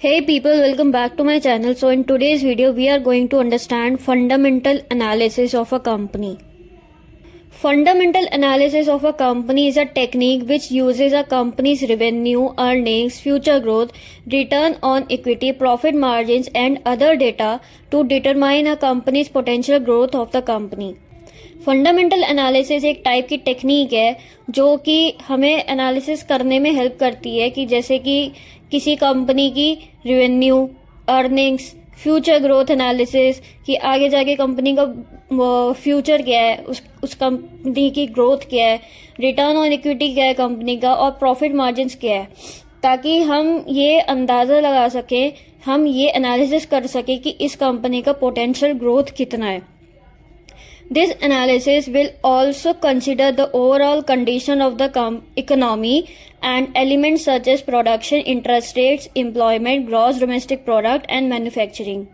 Hey people, welcome back to my channel. So in today's video we are going to understand fundamental analysis of a company. Fundamental analysis of a company is a technique which uses a company's revenue, earnings, future growth, return on equity, profit margins and other data to determine a company's potential growth of the company. Fundamental analysis एक type की technique है जो कि हमें analysis करने में help करती है कि जैसे कि किसी कंपनी की revenue, earnings, future growth analysis कि आगे जाके कंपनी का फ्यूचर क्या है, उस कंपनी की ग्रोथ क्या है, रिटर्न ऑन इक्विटी क्या है कंपनी का और प्रॉफिट मार्जिन्स क्या है, ताकि हम ये अंदाज़ा लगा सकें, हम ये एनालिसिस कर सकें कि इस कंपनी का पोटेंशियल ग्रोथ कितना है. This analysis will also consider the overall condition of the economy and elements such as production, interest rates, employment, gross domestic product and manufacturing.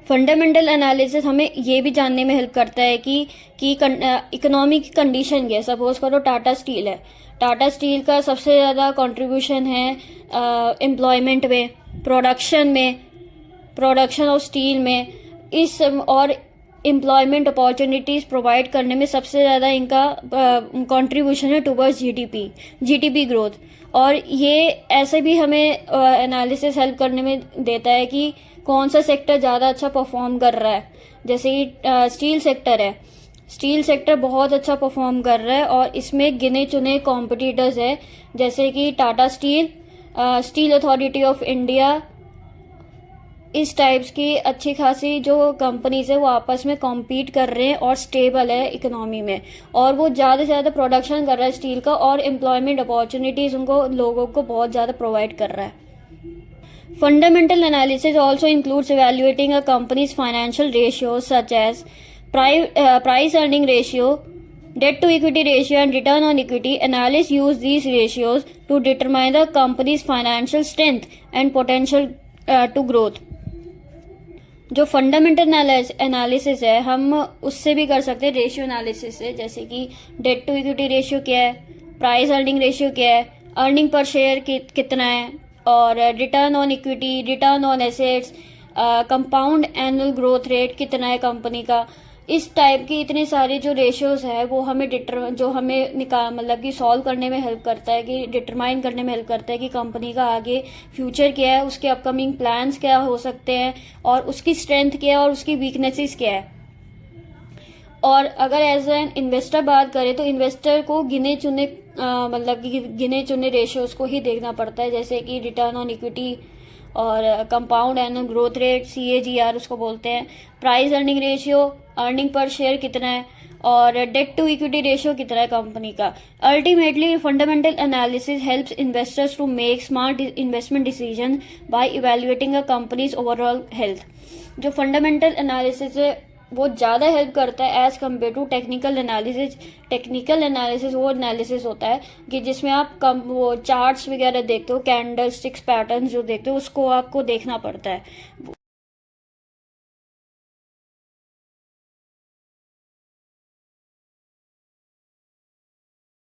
Fundamental analysis हमें ये भी जानने में हेल्प करता है कि इकोनॉमी की कंडीशन क्या है. सपोज करो टाटा स्टील है, टाटा स्टील का सबसे ज़्यादा कंट्रीब्यूशन है एम्प्लॉयमेंट में, प्रोडक्शन ऑफ स्टील में, इस और एम्प्लॉयमेंट अपॉर्चुनिटीज़ प्रोवाइड करने में सबसे ज़्यादा इनका कंट्रीब्यूशन है टुवर्ड्स जीडीपी ग्रोथ. और ये ऐसे भी हमें एनालिसिस हेल्प करने में देता है कि कौन सा सेक्टर ज़्यादा अच्छा परफॉर्म कर रहा है. जैसे कि स्टील सेक्टर है, स्टील सेक्टर बहुत अच्छा परफॉर्म कर रहा है और इसमें गिने चुने कॉम्पिटिटर्स है जैसे कि Tata steel, steel authority of India. इस टाइप्स की अच्छी खासी जो कंपनीज है वो आपस में कॉम्पीट कर रहे हैं और स्टेबल है इकोनॉमी में, और वो ज़्यादा से ज़्यादा प्रोडक्शन कर रहा है स्टील का और एम्प्लॉयमेंट अपॉर्चुनिटीज़ उनको लोगों को बहुत ज़्यादा प्रोवाइड कर रहा है. Fundamental analysis also includes evaluating a company's financial ratios such as price earning ratio, debt to equity ratio and return on equity. Analysts use these ratios to determine the company's financial strength and potential to growth. जो fundamental analysis है हम उससे भी कर सकते हैं ratio analysis से, जैसे कि डेट टू इक्विटी रेशियो क्या है, प्राइस अर्निंग रेशियो क्या है, अर्निंग पर शेयर कितना है, और return on equity, return on assets, compound annual growth rate कितना है कंपनी का. इस टाइप की इतने सारे जो रेशियोज है वो हमें मतलब कि सॉल्व करने में हेल्प करता है, कि डिटरमाइन करने में हेल्प करता है कि कंपनी का आगे फ्यूचर क्या है, उसके अपकमिंग प्लान्स क्या हो सकते हैं और उसकी स्ट्रेंथ क्या है और उसकी वीकनेसेस क्या है. और अगर एज एन इन्वेस्टर बात करें तो इन्वेस्टर को गिने चुने रेशियोज को ही देखना पड़ता है, जैसे कि रिटर्न ऑन इक्विटी और compound annual growth rate, CAGR उसको बोलते हैं, price earning ratio, earning per share कितना है, और डेट टू इक्विटी रेशियो कितना है कंपनी का. Ultimately fundamental analysis helps investors to make smart investment decision by evaluating a company's overall health. जो फंडामेंटल एनालिसिस है वो ज़्यादा हेल्प करता है as compare to technical analysis. Technical analysis वो एनालिसिस होता है कि जिसमें आप वो चार्ट्स वगैरह देखते हो, कैंडल स्टिक्स पैटर्न जो देखते हो उसको आपको देखना पड़ता है.